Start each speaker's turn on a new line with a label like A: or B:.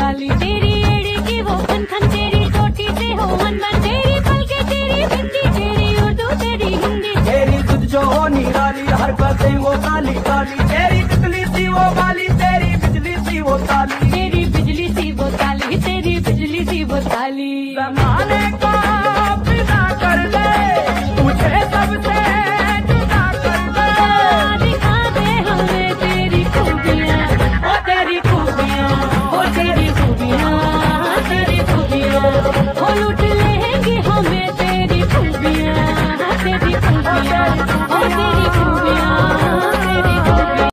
A: काली, तेरी एड़ी की वो खन तेरी चोटी से हो मन मन, तेरी पलके तेरी बिंदी, तेरी उर्दू तेरी हिंदी,
B: तेरी तुझ जो हो निराली हरकतें वो काली काली, तेरी बिजली सी वो काली, तेरी बिजली सी वो काली,
A: तेरी बिजली सी वो काली, तेरी बिजली सी वो काली।
B: ज़माने को फिदा कर दे, तुझे सबसे जुदा कर दे,
A: दिखा दे हमें तेरी खूबियाँ, ओ तेरी खूबियाँ, ओ तेरी खूबियाँ, तेरी खूबियाँ, ओ लूट लेंगे हमें तेरी खूबियाँ, तेरी खूबियाँ, ओ तेरी खूबियाँ।